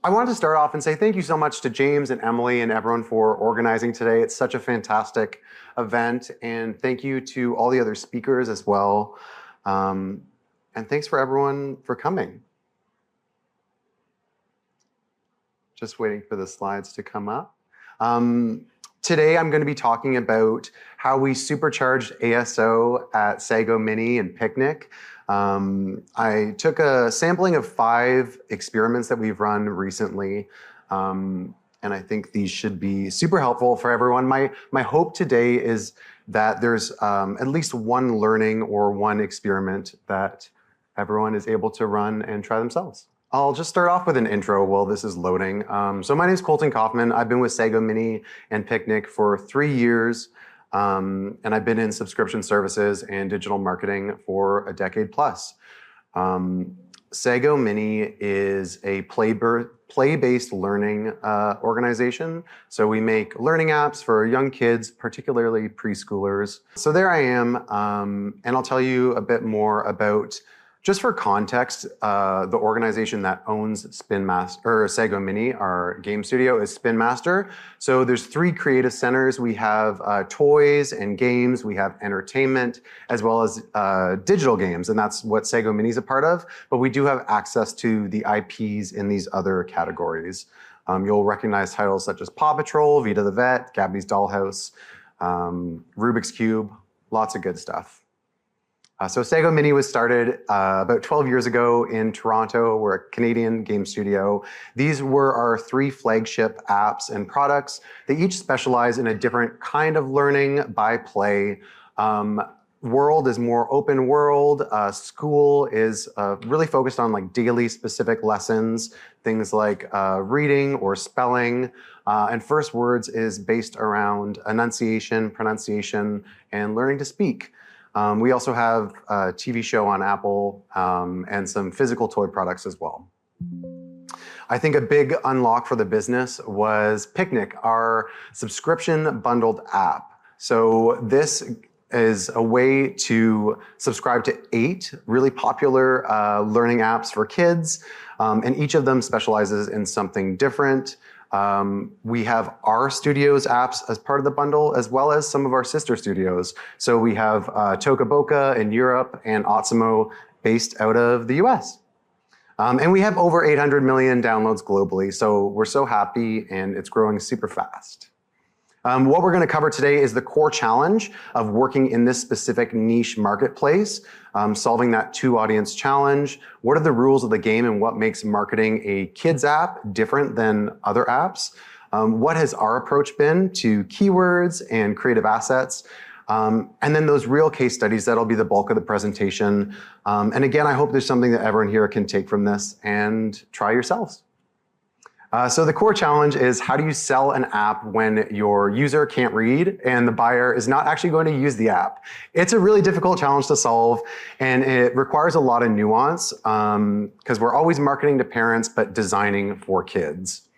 I wanted to start off and say thank you so much to James and Emily and everyone for organizing today. It's such a fantastic event, and thank you to all the other speakers as well. And thanks for everyone for coming. Just waiting for the slides to come up. Today I'm going to be talking about how we supercharged ASO at Sago Mini and Picnic. I took a sampling of 5 experiments that we've run recently, and I think these should be super helpful for everyone. My hope today is that there's at least one learning or one experiment that everyone is able to run and try themselves. I'll just start off with an intro while this is loading. So my name is Colton Kaufman. I've been with Sago Mini and Picnic for 3 years. And I've been in subscription services and digital marketing for a decade plus. Sago Mini is a play-based learning organization. So we make learning apps for young kids, particularly preschoolers. So there I am, and I'll tell you a bit more about, just for context, the organization that owns Sago Mini, our game studio, is Spin Master. So there's 3 creative centers. We have toys and games, we have entertainment, as well as digital games, and that's what Sago Mini is a part of. But we do have access to the IPs in these other categories. You'll recognize titles such as Paw Patrol, Vita the Vet, Gabby's Dollhouse, Rubik's Cube, lots of good stuff. So Sago Mini was started about 12 years ago in Toronto. We're a Canadian game studio. These were our 3 flagship apps and products. They each specialize in a different kind of learning by play. World is more open world. School is really focused on like daily specific lessons, things like reading or spelling. And First Words is based around enunciation, pronunciation, and learning to speak. We also have a TV show on Apple and some physical toy products as well. I think a big unlock for the business was Picnic, our subscription bundled app. So this is a way to subscribe to 8 really popular learning apps for kids, and each of them specializes in something different. We have our studio's apps as part of the bundle, as well as some of our sister studios. So we have Toca Boca in Europe and Otsimo based out of the US. And we have over 800 million downloads globally. So we're so happy, and it's growing super fast. What we're going to cover today is the core challenge of working in this specific niche marketplace, solving that 2-audience challenge. What are the rules of the game and what makes marketing a kids app different than other apps? What has our approach been to keywords and creative assets? And then those real case studies, that'll be the bulk of the presentation. And again, I hope there's something that everyone here can take from this and try yourselves. So the core challenge is, how do you sell an app when your user can't read and the buyer is not actually going to use the app? It's a really difficult challenge to solve, and it requires a lot of nuance because we're always marketing to parents but designing for kids.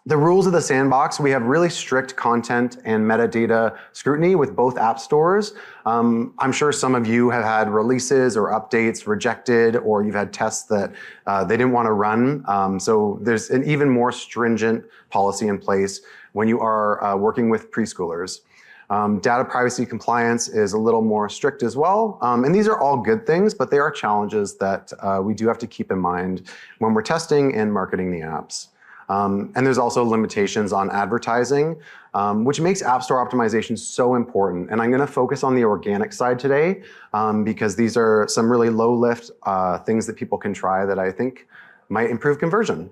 The rules of the Sandbox: we have really strict content and metadata scrutiny with both app stores. I'm sure some of you have had releases or updates rejected, or you've had tests that they didn't want to run. So there's an even more stringent policy in place when you are working with preschoolers. Data privacy compliance is a little more strict as well. And these are all good things, but they are challenges that we do have to keep in mind when we're testing and marketing the apps. And there's also limitations on advertising, which makes App Store optimization so important. And I'm going to focus on the organic side today because these are some really low-lift things that people can try that I think might improve conversion.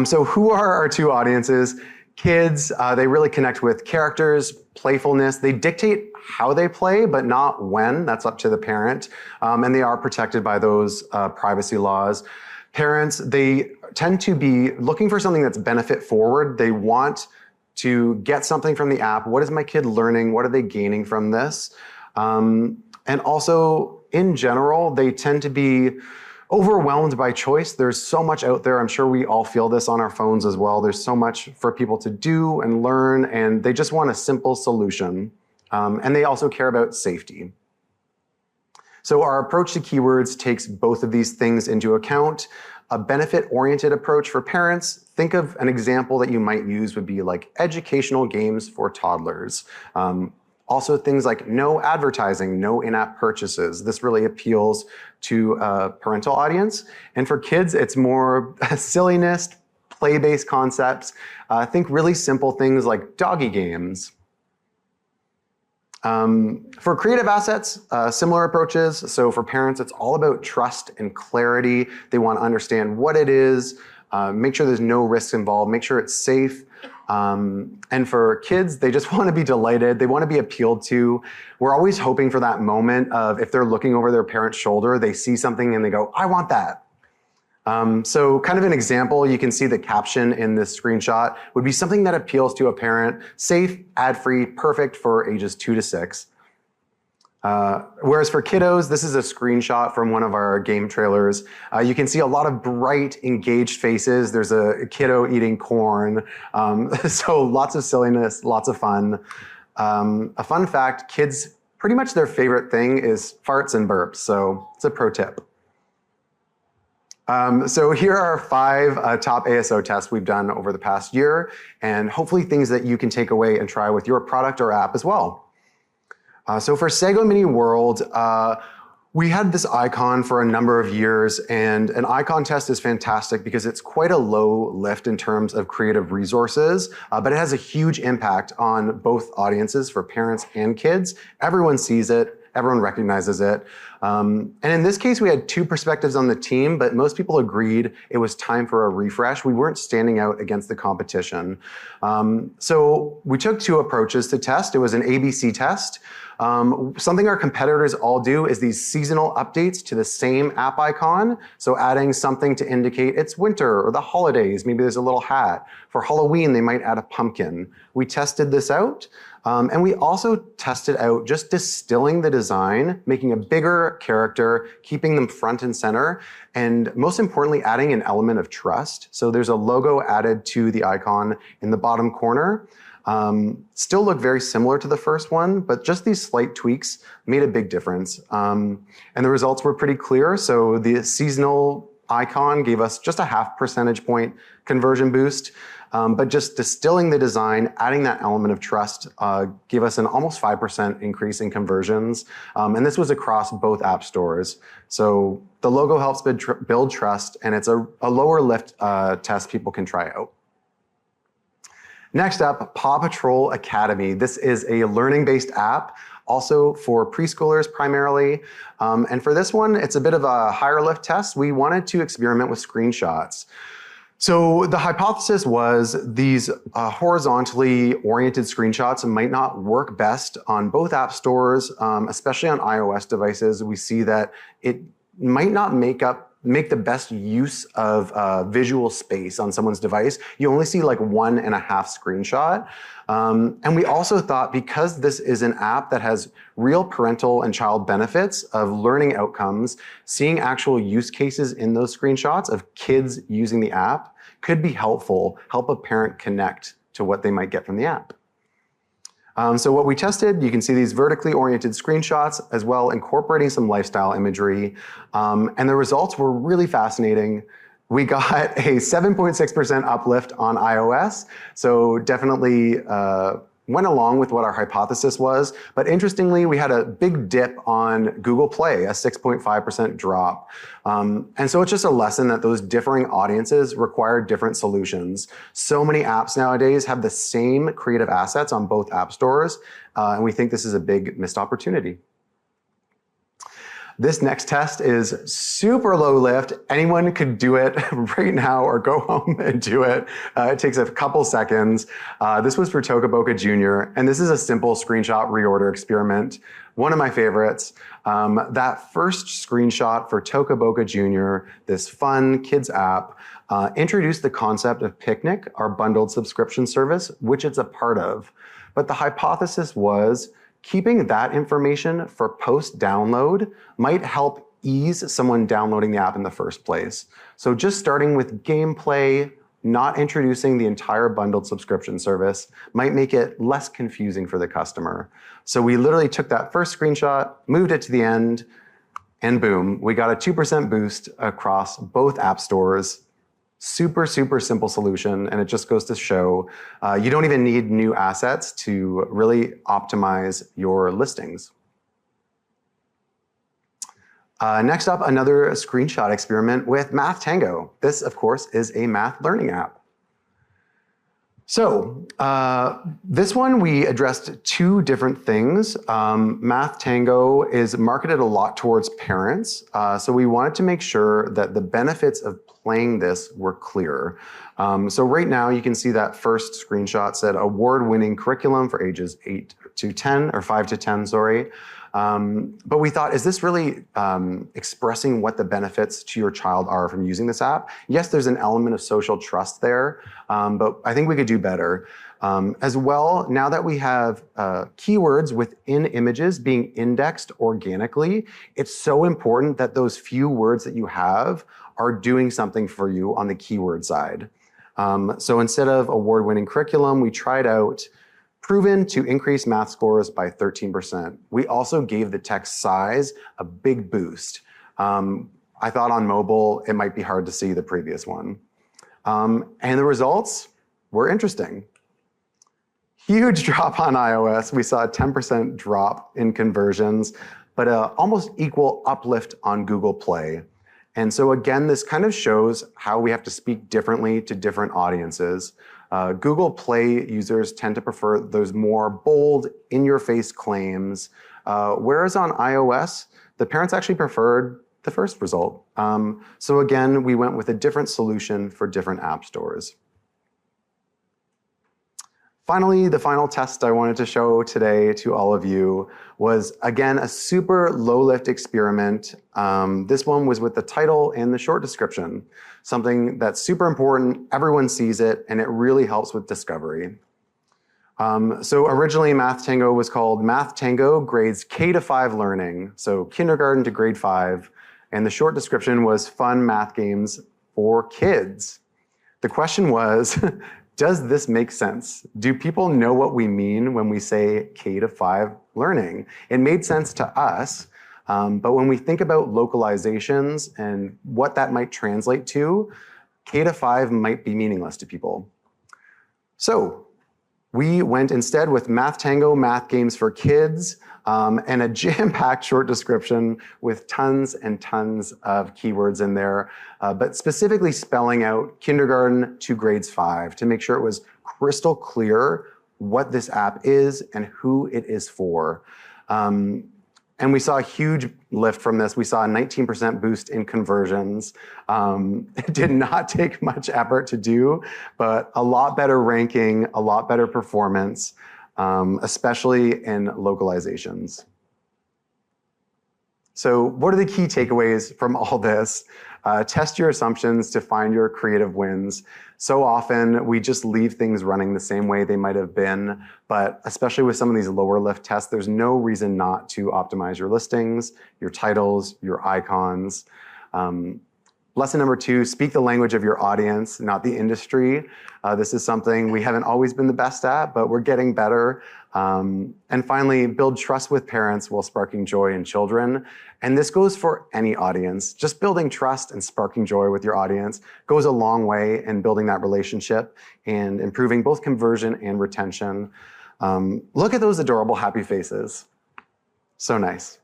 So who are our 2 audiences? Kids, they really connect with characters, playfulness. They dictate how they play, but not when. That's up to the parent. And they are protected by those privacy laws. Parents, they tend to be looking for something that's benefit forward. They want to get something from the app. What is my kid learning? What are they gaining from this? And also, in general, they tend to be overwhelmed by choice. There's so much out there. I'm sure we all feel this on our phones as well. There's so much for people to do and learn, and they just want a simple solution. And they also care about safety. So our approach to keywords takes both of these things into account. A benefit-oriented approach for parents, think of an example that you might use would be like educational games for toddlers. Also things like no advertising, no in-app purchases. This really appeals to a parental audience. And for kids, it's more silliness, play-based concepts. Think really simple things like doggy games. For creative assets, similar approaches. So for parents, it's all about trust and clarity. They want to understand what it is, make sure there's no risks involved, make sure it's safe. And for kids, they just want to be delighted. They want to be appealed to. We're always hoping for that moment of if they're looking over their parent's shoulder, they see something and they go, I want that. So kind of an example, you can see the caption in this screenshot would be something that appeals to a parent, safe, ad-free, perfect for ages 2 to 6. Whereas for kiddos, this is a screenshot from one of our game trailers. You can see a lot of bright, engaged faces. There's a kiddo eating corn. So lots of silliness, lots of fun. A fun fact, kids, pretty much their favorite thing is farts and burps. So it's a pro tip. So here are 5 top ASO tests we've done over the past year, and hopefully things that you can take away and try with your product or app as well. So for Sago Mini World, we had this icon for a number of years, and an icon test is fantastic because it's quite a low lift in terms of creative resources, but it has a huge impact on both audiences for parents and kids. Everyone sees it, everyone recognizes it. And in this case, we had 2 perspectives on the team, but most people agreed it was time for a refresh. We weren't standing out against the competition. So we took 2 approaches to test. It was an ABC test. Something our competitors all do is these seasonal updates to the same app icon. So adding something to indicate it's winter or the holidays. Maybe there's a little hat. For Halloween, they might add a pumpkin. We tested this out. And we also tested out just distilling the design, making a bigger character, keeping them front and center, and most importantly, adding an element of trust. So there's a logo added to the icon in the bottom corner. Still look very similar to the first one, but just these slight tweaks made a big difference. And the results were pretty clear. So the seasonal icon gave us just a 0.5 percentage point conversion boost. But just distilling the design, adding that element of trust, gave us an almost 5% increase in conversions. And this was across both app stores. So the logo helps build trust, and it's a lower lift test people can try out. Next up, Paw Patrol Academy. This is a learning-based app, also for preschoolers primarily. And for this one, it's a bit of a higher lift test. We wanted to experiment with screenshots. So the hypothesis was these horizontally oriented screenshots might not work best on both app stores, especially on iOS devices. We see that it might not make the best use of visual space on someone's device. You only see like 1.5 screenshot. And we also thought because this is an app that has real parental and child benefits of learning outcomes, seeing actual use cases in those screenshots of kids using the app could be helpful, help a parent connect to what they might get from the app. So what we tested, you can see these vertically oriented screenshots as well, incorporating some lifestyle imagery. And the results were really fascinating. We got a 7.6% uplift on iOS. So definitely went along with what our hypothesis was. But interestingly, we had a big dip on Google Play, a 6.5% drop. And so it's just a lesson that those differing audiences require different solutions. So many apps nowadays have the same creative assets on both app stores. And we think this is a big missed opportunity. This next test is super low lift. Anyone could do it right now or go home and do it. It takes a couple seconds. This was for Toca Boca Jr., and this is a simple screenshot reorder experiment. One of my favorites. That first screenshot for Toca Boca Jr., this fun kids app, introduced the concept of Picnic, our bundled subscription service, which it's a part of. But the hypothesis was keeping that information for post-download might help ease someone downloading the app in the first place. So just starting with gameplay, not introducing the entire bundled subscription service might make it less confusing for the customer. So we literally took that first screenshot, moved it to the end, And boom, we got a 2% boost across both app stores. Super, super simple solution, and it just goes to show you don't even need new assets to really optimize your listings. Next up, another screenshot experiment with Math Tango. This, of course, is a math learning app. So this one, we addressed two different things. Math Tango is marketed a lot towards parents. So we wanted to make sure that the benefits of playing this were clear. So right now you can see that first screenshot said award-winning curriculum for ages 8 to 10, or 5 to 10, sorry. But we thought, is this really expressing what the benefits to your child are from using this app? Yes, there's an element of social trust there, but I think we could do better. As well, now that we have keywords within images being indexed organically, it's so important that those few words that you have are doing something for you on the keyword side. So instead of award-winning curriculum, we tried out proven to increase math scores by 13%. We also gave the text size a big boost. I thought on mobile, it might be hard to see the previous one. And the results were interesting. Huge drop on iOS. We saw a 10% drop in conversions, but an almost equal uplift on Google Play. And so again, this kind of shows how we have to speak differently to different audiences. Google Play users tend to prefer those more bold, in-your-face claims, whereas on iOS, the parents actually preferred the first result. So again, we went with a different solution for different app stores. Finally, the final test I wanted to show today to all of you was, again, a super low-lift experiment. This one was with the title and the short description, something that's super important, everyone sees it, and it really helps with discovery. So originally, Math Tango was called Math Tango Grades K to 5 Learning, so kindergarten to grade 5, and the short description was fun math games for kids. The question was, does this make sense? Do people know what we mean when we say K to 5 learning? It made sense to us, but when we think about localizations and what that might translate to, K to 5 might be meaningless to people. So we went instead with Math Tango Math Games for Kids, and a jam-packed short description with tons and tons of keywords in there, but specifically spelling out kindergarten to grades 5 to make sure it was crystal clear what this app is and who it is for. And we saw a huge lift from this. We saw a 19% boost in conversions. It did not take much effort to do, but a lot better ranking, a lot better performance, especially in localizations. So what are the key takeaways from all this? Test your assumptions to find your creative wins. So often we just leave things running the same way they might have been, but especially with some of these lower lift tests, there's no reason not to optimize your listings, your titles, your icons. Lesson number 2, speak the language of your audience, not the industry. This is something we haven't always been the best at, but we're getting better. And finally, build trust with parents while sparking joy in children. And this goes for any audience. Just building trust and sparking joy with your audience goes a long way in building that relationship and improving both conversion and retention. Look at those adorable happy faces. So nice.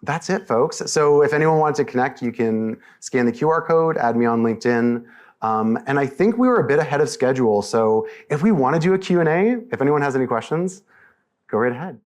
That's it, folks. So if anyone wants to connect, you can scan the QR code, add me on LinkedIn. And I think we were a bit ahead of schedule. So if we want to do a Q&A, if anyone has any questions, go right ahead.